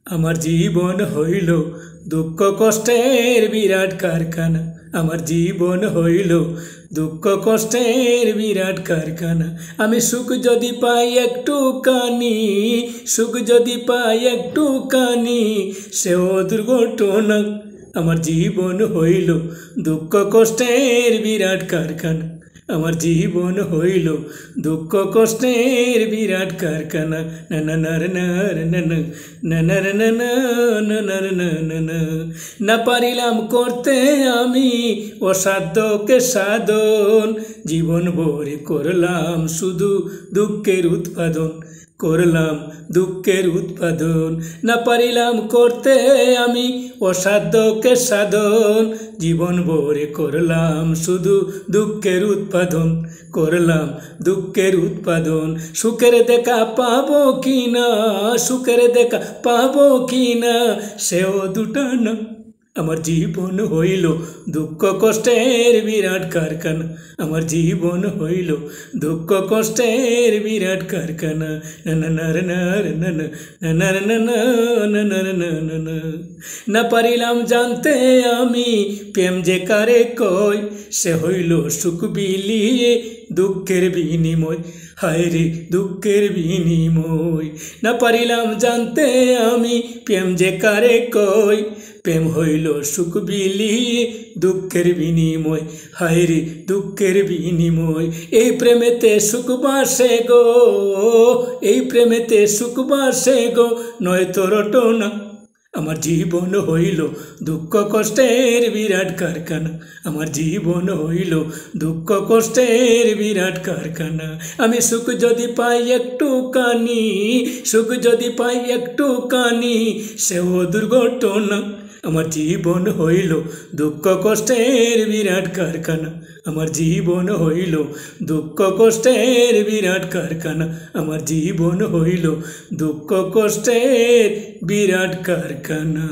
আমার জীবন হইল দুঃখ কষ্টের বিরাট কারখানা। আমার জীবন হইল দুঃখ কষ্টের বিরাট কারখানা। আমি সুখ যদি পাই একটুখানি, সুখ যদি পাই একটুখানি, সেও দুর্ঘটনা। আমার জীবন হইল দুঃখ কষ্টের বিরাট কারখানা। আমার জীবন হইল দুঃখ কষ্টের বিরাট কারখানা। না পারিলাম করতে আমি অসাধ্যকে সাধন, জীবন ভরে করলাম শুধু দুঃখের উৎপাদন, করলাম দুঃখের উৎপাদন। না পারিলাম করতে আমি অসাধ্যকে সাধন, জীবন ভরে করলাম শুধু দুঃখের উৎপাদন, করলাম দুঃখের উৎপাদন। সুখের দেখা পাবো কি না, সুখের দেখা পাবো কি না, সেও দুটো না। আমার জীবন হইল দুঃখ কষ্টের বিরাট কারখানা। আমার জীবন হইল দুঃখ কষ্টের বিরাট কারখানা। না পারিলাম জানতে আমি প্রেম যে কারে কয়, সে হইল সুখ বিলিয়ে দুঃখের বিনিময়, হায় রে দুঃখের বিনিময়। না পারিলাম জানতে আমি প্রেম যে কারে কয়, প্রেম হইল সুখ বিলিয়ে দুঃখের বিনিময়, হায় রে দুঃখের বিনিময়। এই প্রেমেতে সুখ বাসে গো, এই প্রেমেতে সুখ বাসে গো, নয়তো রটনা। আমার জীবন হইল দুঃখ কষ্টের বিরাট কারখানা। আমার জীবন হইল দুঃখ কষ্টের বিরাট কারখানা। আমি সুখ যদি পাই একটুখানি, সুখ যদি পাই একটুখানি, সেও দুর্ঘটনা। আমার জীবন হইল দুঃখ কষ্টের বিরাট কারখানা। আমার জীবন হইল দুঃখ কষ্টের বিরাট কারখানা। আমার জীবন হইল দুঃখ কষ্টের বিরাট কারখানা।